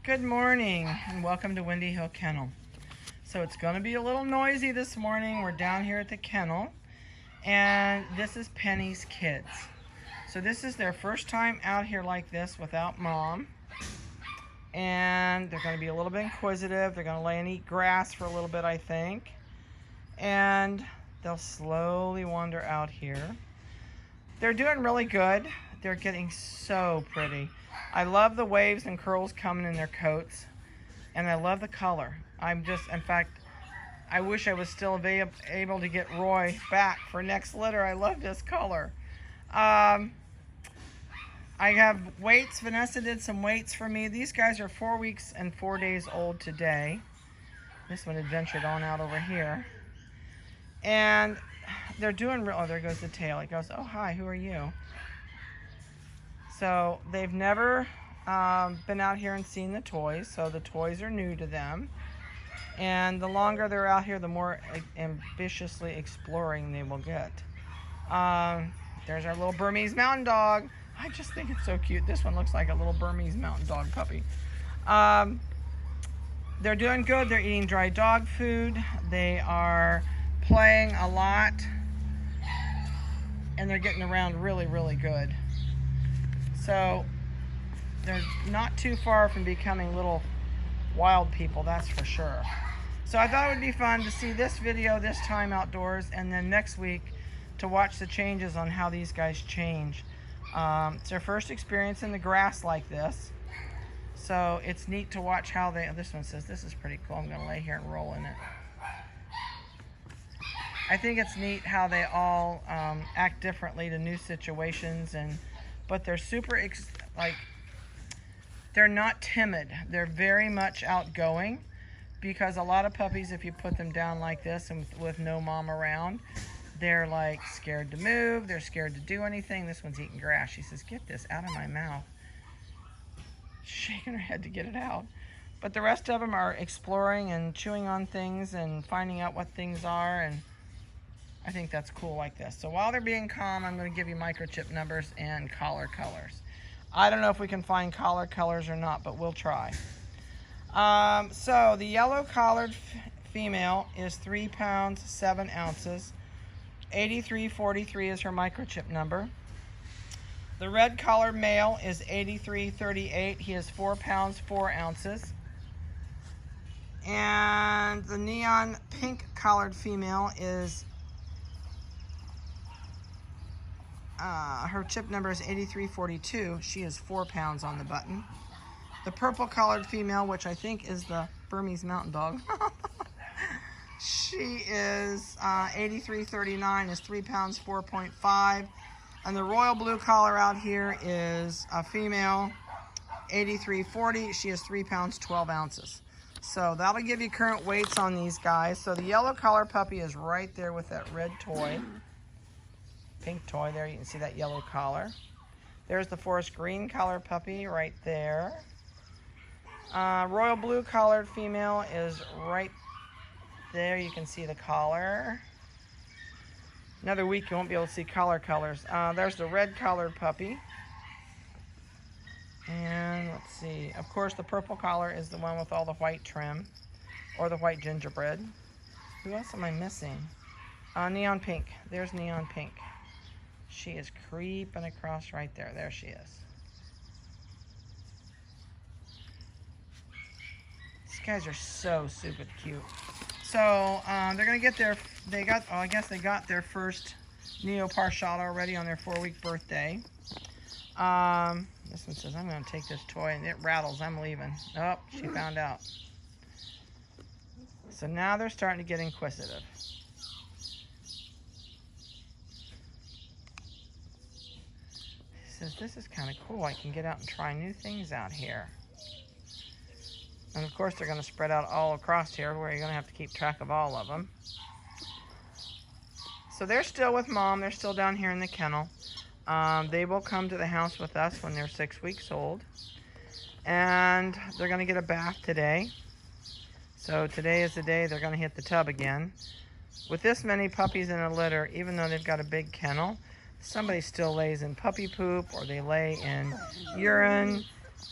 Good morning and welcome to Windy Hill Kennel. So it's going to be a little noisy this morning. We're down here at the kennel and this is Penny's kids. So this is their first time out here like this without mom, and they're going to be a little bit inquisitive. They're going to lay and eat grass for a little bit, I think, and they'll slowly wander out here. They're doing really good. They're getting so pretty. I love the waves and curls coming in their coats, and I love the color. In fact, I wish I was still able to get Roy back for next litter. I love this color. I have weights. Vanessa did some weights for me. These guys are 4 weeks and 4 days old today. This one had ventured on out over here. And they're doing real. Oh, there goes the tail. It goes, oh, hi, who are you? So they've never been out here and seen the toys, so the toys are new to them. And the longer they're out here, the more ambitiously exploring they will get. There's our little Burmese mountain dog. I just think it's so cute. This one looks like a little Burmese mountain dog puppy. They're doing good. They're eating dry dog food. They are playing a lot. And they're getting around really, really good. So they're not too far from becoming little wild people, that's for sure. So I thought it would be fun to see this video this time outdoors, and then next week to watch the changes on how these guys change. It's their first experience in the grass like this, so it's neat to watch how they. This one says this is pretty cool. I'm gonna lay here and roll in it. I think it's neat how they all act differently to new situations, but they're super they're not timid. They're very much outgoing, because a lot of puppies, if you put them down like this and with no mom around, they're like scared to move. They're scared to do anything. This one's eating grass. She says, get this out of my mouth. Shaking her head to get it out. But the rest of them are exploring and chewing on things and finding out what things are, and I think that's cool like this. So while they're being calm, I'm going to give you microchip numbers and collar colors. I don't know if we can find collar colors or not, but we'll try. So the yellow collared female is 3 pounds 7 ounces. 8343 is her microchip number. The red collared male is 8338. He is 4 pounds 4 ounces. And the neon pink collared female is her chip number is 8342. She is 4 pounds on the button. The purple collared female, which I think is the Burmese mountain dog, she is 8339, is 3 pounds 4.5. And the royal blue collar out here is a female, 8340. She is 3 pounds 12 ounces. So that'll give you current weights on these guys. So the yellow collar puppy is right there with that red toy. Pink toy there. You can see that yellow collar. There's the forest green collar puppy right there. Royal blue collared female is right there. You can see the collar. Another week you won't be able to see collar colors. There's the red collared puppy. And let's see. Of course, the purple collar is the one with all the white trim, or the white gingerbread. Who else am I missing? Neon pink. There's neon pink. She is creeping across right there. There she is. These guys are so super cute. So they're gonna get their. I guess they got their first Neopar shot already on their 4-week birthday. This one says, "I'm gonna take this toy," and it rattles. I'm leaving. Oh, she found out. So now they're starting to get inquisitive. Says, this is kind of cool. I can get out and try new things out here. And of course they're going to spread out all across here, where you're going to have to keep track of all of them. So they're still with mom. They're still down here in the kennel. They will come to the house with us when they're 6 weeks old. And they're going to get a bath today. So today is the day they're going to hit the tub again. With this many puppies in a litter, even though they've got a big kennel, somebody still lays in puppy poop, or they lay in urine,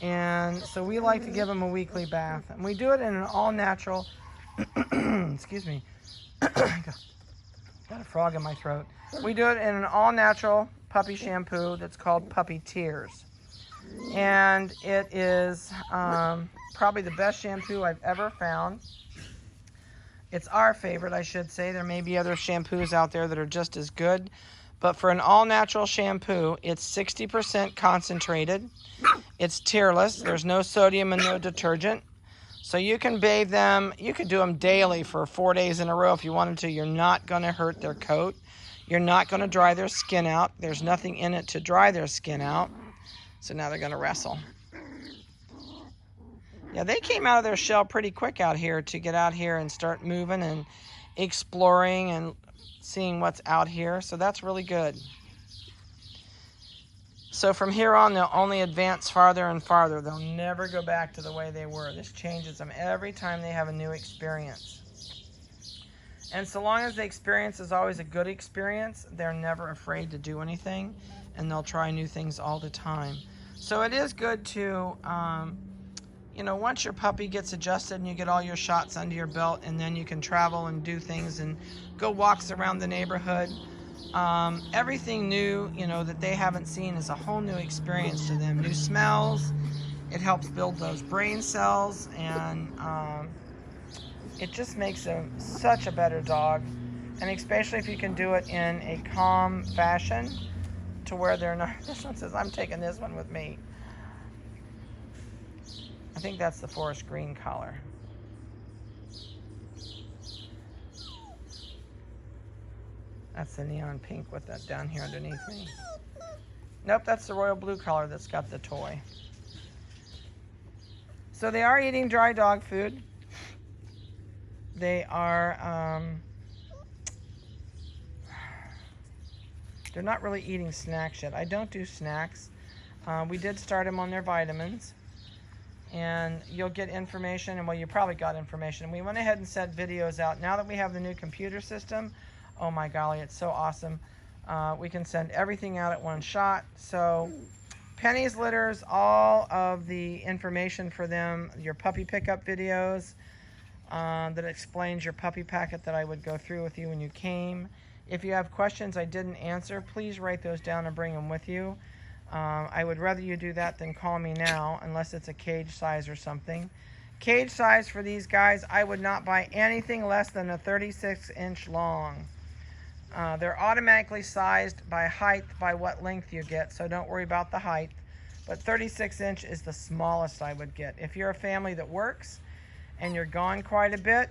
And so we like to give them a weekly bath. And we do it in an all-natural, excuse me, got a frog in my throat. We do it in an all-natural puppy shampoo that's called Puppy Tears. And it is probably the best shampoo I've ever found. It's our favorite, I should say. There may be other shampoos out there that are just as good. But for an all-natural shampoo, it's 60% concentrated. It's tearless. There's no sodium and no detergent. So you can bathe them. You could do them daily for 4 days in a row if you wanted to. You're not going to hurt their coat. You're not going to dry their skin out. There's nothing in it to dry their skin out. So now they're going to wrestle. Yeah, they came out of their shell pretty quick out here to get out here and start moving and exploring and seeing what's out here. So that's really good. So from here on, they'll only advance farther and farther. They'll never go back to the way they were. This changes them every time they have a new experience. And so long as the experience is always a good experience, they're never afraid to do anything, and they'll try new things all the time. So it is good to, you know, once your puppy gets adjusted and you get all your shots under your belt, and then you can travel and do things and go walks around the neighborhood. Everything new, you know, that they haven't seen is a whole new experience to them. New smells. It helps build those brain cells, and it just makes them such a better dog. And especially if you can do it in a calm fashion to where they're not. This one says, I'm taking this one with me. I think that's the forest green collar. That's the neon pink with that down here underneath me. Nope, that's the royal blue collar that's got the toy. So they are eating dry dog food. They are, they're not really eating snacks yet. I don't do snacks. We did start them on their vitamins. And you'll get information, and well, you probably got information. We went ahead and set videos out. Now that we have the new computer system, oh my golly, it's so awesome. We can send everything out at one shot. So Penny's litters, all of the information for them, your puppy pickup videos that explains your puppy packet that I would go through with you when you came. If you have questions I didn't answer, please write those down and bring them with you. I would rather you do that than call me now, unless it's a cage size or something. Cage size for these guys, I would not buy anything less than a 36-inch long. They're automatically sized by height, by what length you get, so don't worry about the height. But 36-inch is the smallest I would get. If you're a family that works and you're gone quite a bit,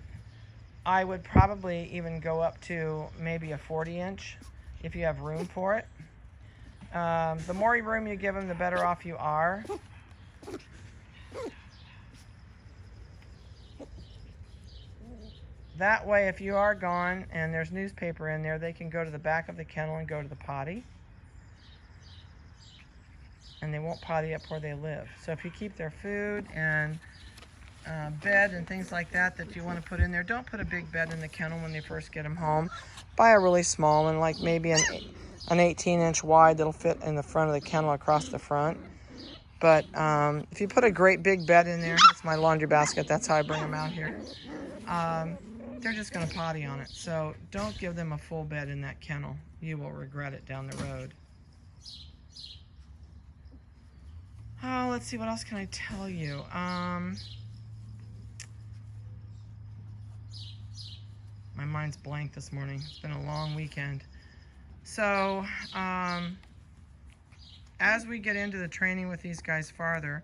I would probably even go up to maybe a 40-inch if you have room for it. The more room you give them, the better off you are. That way, if you are gone and there's newspaper in there, they can go to the back of the kennel and go to the potty. And they won't potty up where they live. So if you keep their food and bed and things like that that you want to put in there, don't put a big bed in the kennel when they first get them home. Buy a really small one, like maybe an 18-inch wide that'll fit in the front of the kennel across the front. But if you put a great big bed in there, that's my laundry basket, that's how I bring them out here, they're just going to potty on it. So don't give them a full bed in that kennel. You will regret it down the road. Oh, let's see, what else can I tell you? My mind's blank this morning. It's been a long weekend. So, as we get into the training with these guys farther,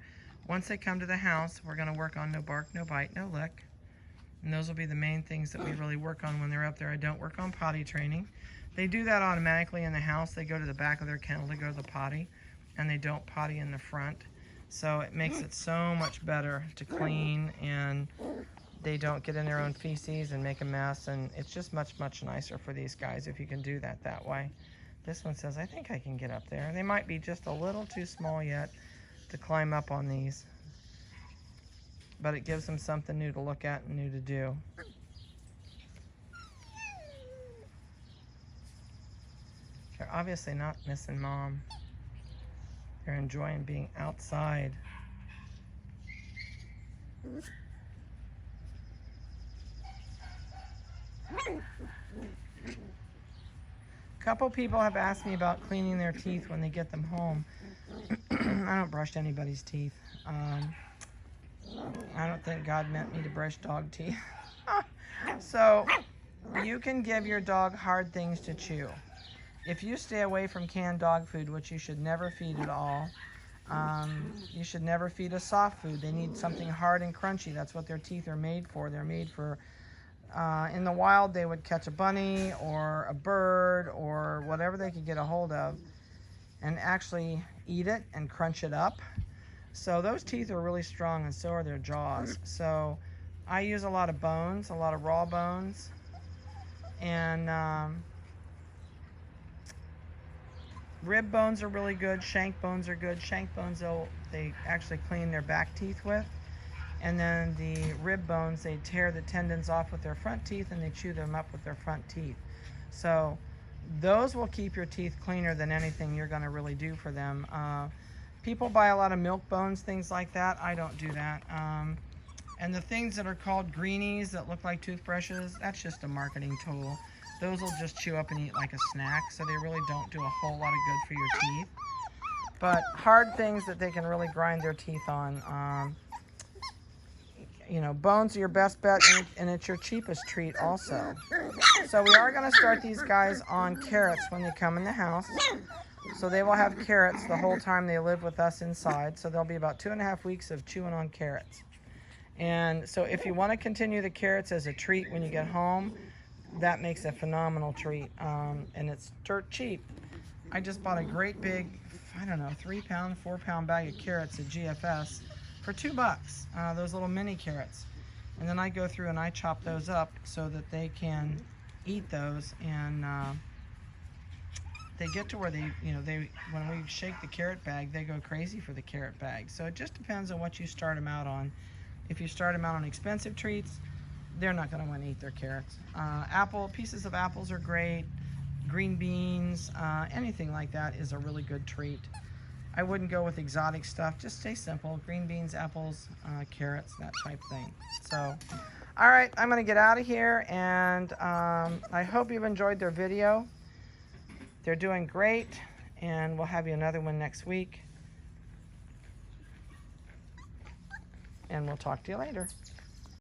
once they come to the house, we're going to work on no bark, no bite, no lick. And those will be the main things that we really work on when they're up there. I don't work on potty training. They do that automatically in the house. They go to the back of their kennel to go to the potty, and they don't potty in the front. So it makes it so much better to clean, and they don't get in their own feces and make a mess, and it's just much, much nicer for these guys if you can do that way. This one says, I think I can get up there. They might be just a little too small yet to climb up on these, but it gives them something new to look at and new to do. They're obviously not missing mom. They're enjoying being outside. A couple people have asked me about cleaning their teeth when they get them home. I don't brush anybody's teeth. I don't think God meant me to brush dog teeth. So you can give your dog hard things to chew. If you stay away from canned dog food, which you should never feed at all, you should never feed a soft food. They need something hard and crunchy. That's what their teeth are made for. They're made for, in the wild, they would catch a bunny or a bird or whatever they could get a hold of and actually eat it and crunch it up. So those teeth are really strong, and so are their jaws. So I use a lot of bones, a lot of raw bones, and rib bones are really good. Shank bones are good. Shank bones, they actually clean their back teeth with. And then the rib bones, they tear the tendons off with their front teeth and they chew them up with their front teeth. So those will keep your teeth cleaner than anything you're going to really do for them. People buy a lot of milk bones, things like that. I don't do that. And the things that are called greenies that look like toothbrushes, that's just a marketing tool. Those will just chew up and eat like a snack, so they really don't do a whole lot of good for your teeth. But hard things that they can really grind their teeth on. You know, bones are your best bet, and it's your cheapest treat also. So we are going to start these guys on carrots when they come in the house. So they will have carrots the whole time they live with us inside. So there'll be about 2.5 weeks of chewing on carrots. And so if you want to continue the carrots as a treat when you get home, that makes a phenomenal treat. And it's dirt cheap. I just bought a great big, I don't know, 3-pound, 4-pound bag of carrots at GFS for $2. Those little mini carrots. And then I go through and I chop those up so that they can eat those, and they get to where they, you know, when we shake the carrot bag, they go crazy for the carrot bag. So it just depends on what you start them out on. If you start them out on expensive treats, they're not going to want to eat their carrots. Pieces of apples are great. Green beans, anything like that is a really good treat. I wouldn't go with exotic stuff. Just stay simple. Green beans, apples, carrots, that type thing. So, all right, I'm going to get out of here, and I hope you've enjoyed their video. They're doing great, and we'll have you another one next week. And we'll talk to you later.